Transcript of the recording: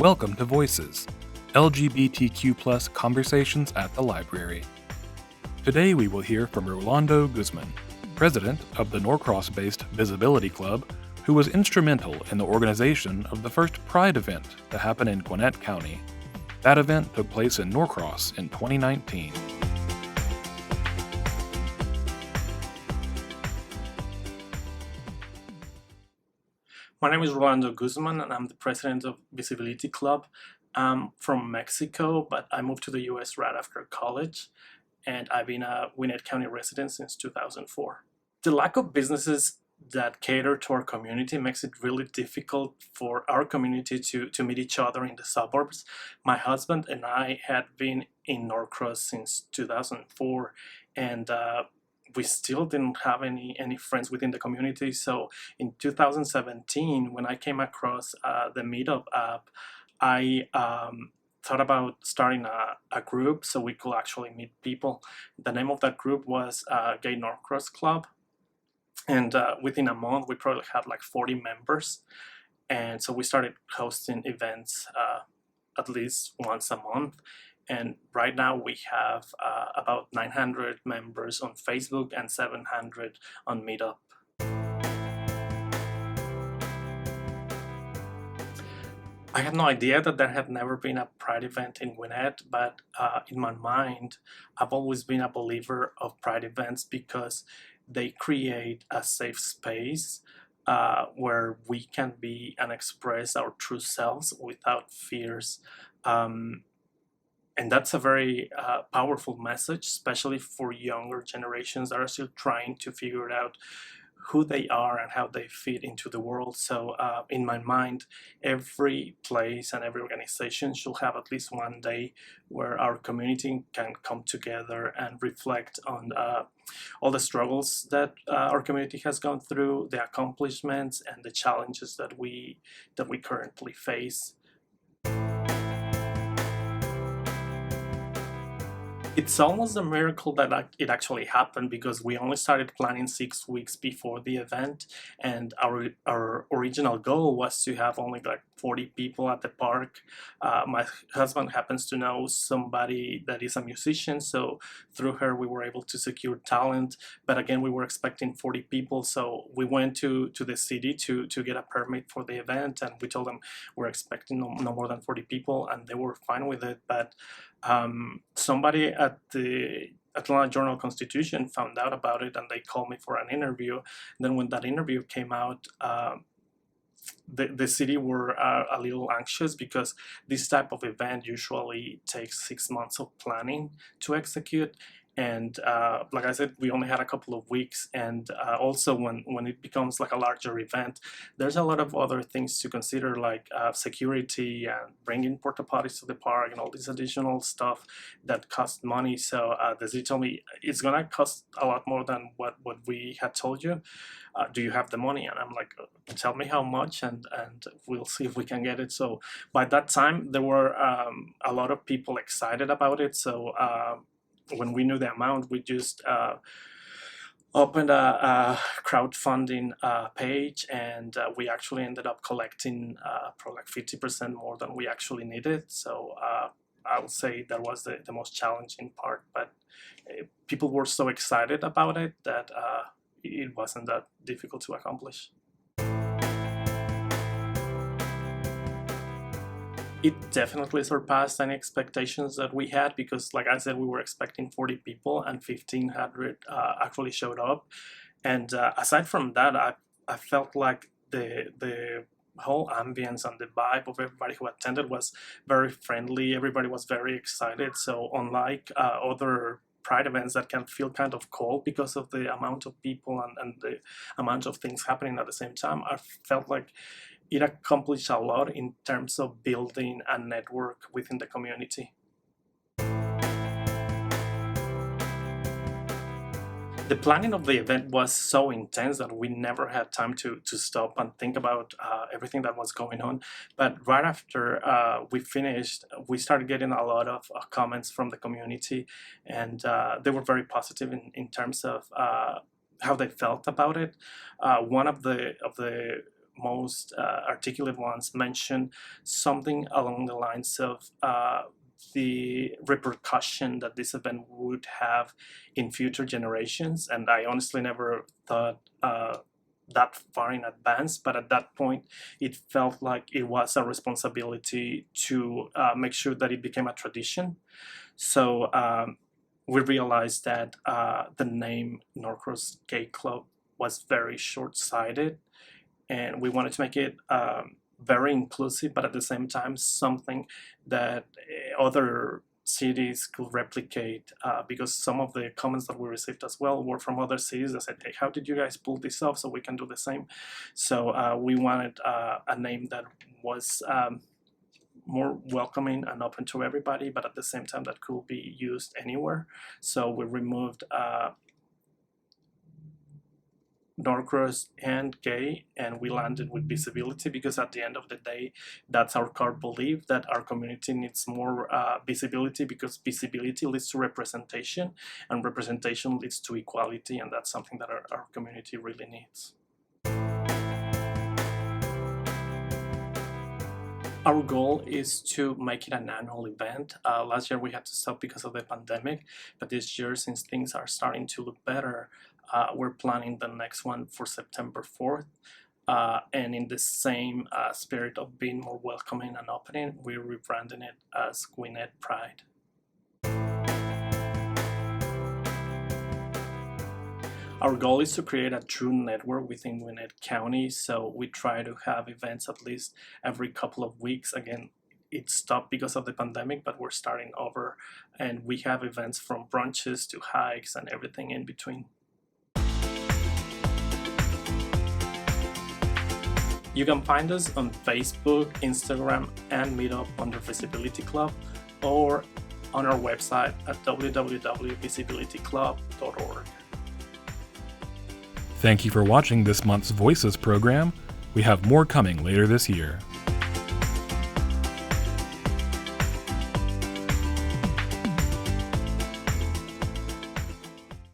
Welcome to Voices, LGBTQ+ conversations at the library. Today we will hear from Rolando Guzman, president of the Norcross-based Visibility Club, who was instrumental in the organization of the first Pride event to happen in Gwinnett County. That event took place in Norcross in 2019. My name is Rolando Guzman, and I'm the president of Visibility Club. I'm from Mexico, but I moved to the US right after college, and I've been a Gwinnett County resident since 2004. The lack of businesses that cater to our community makes it really difficult for our community to meet each other in the suburbs. My husband and I had been in Norcross since 2004, and we still didn't have any friends within the community. So in 2017, when I came across the Meetup app, I thought about starting a group so we could actually meet people. The name of that group was Gay Norcross Club. And within a month, we probably had like 40 members. And so we started hosting events at least once a month. And right now we have about 900 members on Facebook and 700 on Meetup. I had no idea that there had never been a Pride event in Gwinnett, but in my mind, I've always been a believer of Pride events because they create a safe space where we can be and express our true selves without fears. And that's a very powerful message, especially for younger generations that are still trying to figure out who they are and how they fit into the world. So in my mind, every place and every organization should have at least one day where our community can come together and reflect on all the struggles that our community has gone through, the accomplishments and the challenges that we currently face. It's almost a miracle that it actually happened because we only started planning 6 weeks before the event, and our original goal was to have only like 40 people at the park. My husband happens to know somebody that is a musician, so through her we were able to secure talent, but again we were expecting 40 people, so we went to the city to get a permit for the event, and we told them we're expecting no more than 40 people, and they were fine with it. But somebody at the Atlanta Journal-Constitution found out about it, and they called me for an interview. And then when that interview came out, the city were a little anxious because this type of event usually takes 6 months of planning to execute. And like I said, we only had a couple of weeks, and also when it becomes like a larger event, there's a lot of other things to consider, like security and bringing porta potties to the park and all this additional stuff that cost money. So the city told me it's gonna cost a lot more than what we had told you. Do you have the money? And I'm like, tell me how much, and we'll see if we can get it. So by that time, there were a lot of people excited about it. So when we knew the amount, we just opened a crowdfunding page, and we actually ended up collecting probably like 50% more than we actually needed. So I would say that was the most challenging part, but people were so excited about it that it wasn't that difficult to accomplish. It definitely surpassed any expectations that we had because, like I said, we were expecting 40 people and 1,500 actually showed up. And aside from that, I felt like the whole ambience and the vibe of everybody who attended was very friendly. Everybody was very excited. So unlike other Pride events that can feel kind of cold because of the amount of people and the amount of things happening at the same time, I felt like it accomplished a lot in terms of building a network within the community. The planning of the event was so intense that we never had time to stop and think about everything that was going on. But right after we finished, we started getting a lot of comments from the community, and they were very positive in terms of how they felt about it. One of the most articulate ones mentioned something along the lines of the repercussion that this event would have in future generations. And I honestly never thought that far in advance, but at that point it felt like it was a responsibility to make sure that it became a tradition. So we realized that the name Norcross Gay Club was very short-sighted, and we wanted to make it very inclusive, but at the same time something that other cities could replicate, because some of the comments that we received as well were from other cities that said, hey, how did you guys pull this off so we can do the same? So we wanted a name that was more welcoming and open to everybody, but at the same time that could be used anywhere. So we removed Norcross and gay, and we landed with visibility, because at the end of the day, that's our core belief, that our community needs more visibility, because visibility leads to representation, and representation leads to equality, and that's something that our community really needs. Our goal is to make it an annual event. Last year we had to stop because of the pandemic, but this year, since things are starting to look better, we're planning the next one for September 4th. And in the same spirit of being more welcoming and opening, we're rebranding it as Gwinnett Pride. Our goal is to create a true network within Gwinnett County, so we try to have events at least every couple of weeks. Again, it stopped because of the pandemic, but we're starting over, and we have events from brunches to hikes and everything in between. You can find us on Facebook, Instagram, and Meetup under Visibility Club, or on our website at www.visibilityclub.org. Thank you for watching this month's Voices program. We have more coming later this year.